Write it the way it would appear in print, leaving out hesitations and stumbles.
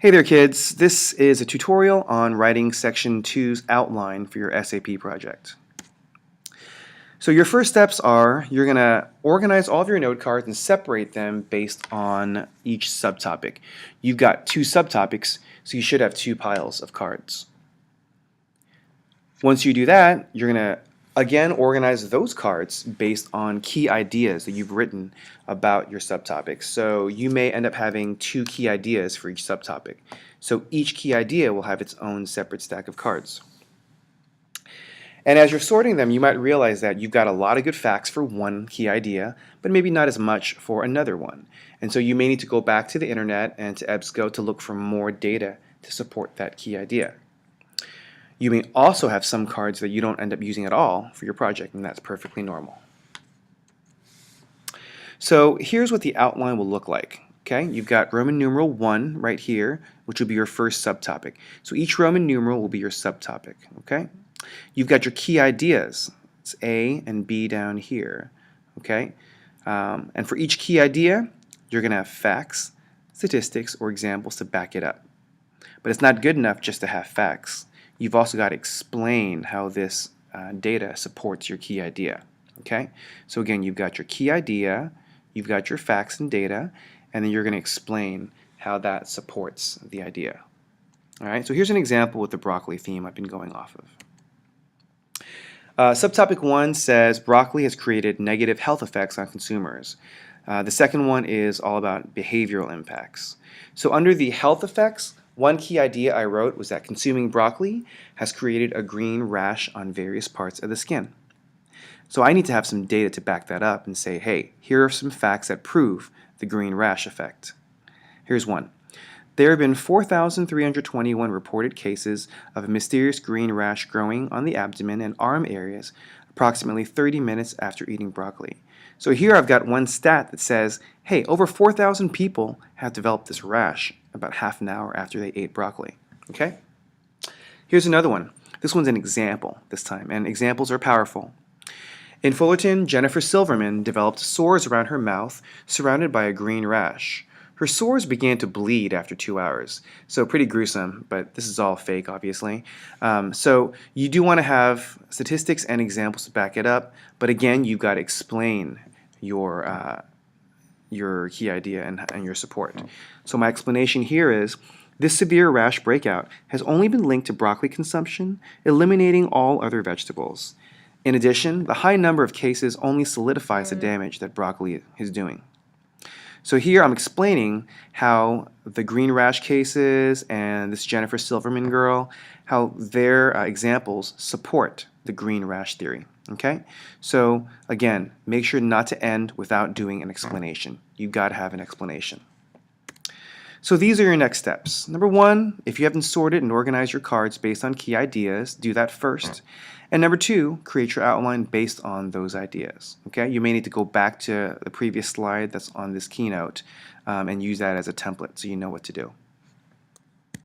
Hey there kids, this is a tutorial on writing Section 2's outline for your SAP project. So your first steps are you're going to organize all of your note cards and separate them based on each subtopic. You've got two subtopics, so you should have two piles of cards. Once you do that, you're going to again organize those cards based on key ideas that you've written about your subtopics. So you may end up having two key ideas for each subtopic. So each key idea will have its own separate stack of cards. And as you're sorting them, you might realize that you've got a lot of good facts for one key idea, but maybe not as much for another one. And so you may need to go back to the internet and to EBSCO to look for more data to support that key idea. You may also have some cards that you don't end up using at all for your project, and that's perfectly normal. So here's what the outline will look like. Okay, you've got Roman numeral 1 right here, which will be your first subtopic. So each Roman numeral will be your subtopic. Okay, you've got your key ideas. It's A and B down here. Okay, and for each key idea, you're going to have facts, statistics, or examples to back it up. But it's not good enough just to have facts. You've also got to explain how this data supports your key idea. Okay, so again, you've got your key idea, you've got your facts and data, and then you're going to explain how that supports the idea. All right, so here's an example with the broccoli theme I've been going off of. Subtopic 1 says broccoli has created negative health effects on consumers. The second one is all about behavioral impacts. So under the health effects, one key idea I wrote was that consuming broccoli has created a green rash on various parts of the skin. So I need to have some data to back that up and say, hey, here are some facts that prove the green rash effect. Here's one. There have been 4,321 reported cases of a mysterious green rash growing on the abdomen and arm areas approximately 30 minutes after eating broccoli. So here I've got one stat that says, hey, over 4,000 people have developed this rash about half an hour after they ate broccoli. Okay? Here's another one. This one's an example this time, and examples are powerful. In Fullerton, Jennifer Silverman developed sores around her mouth surrounded by a green rash. Her sores began to bleed after 2 hours. So pretty gruesome, but this is all fake, obviously. So you do want to have statistics and examples to back it up, but again, you've got to explain your key idea and your support. So my explanation here is, this severe rash breakout has only been linked to broccoli consumption, eliminating all other vegetables. In addition, the high number of cases only solidifies the damage that broccoli is doing. So here I'm explaining how the green rash cases and this Jennifer Silverman girl, how their examples support the green rash theory. Okay? So again, make sure not to end without doing an explanation. You've got to have an explanation. So these are your next steps. Number 1, if you haven't sorted and organized your cards based on key ideas, do that first. And number 2, create your outline based on those ideas. Okay? You may need to go back to the previous slide that's on this keynote and use that as a template so you know what to do.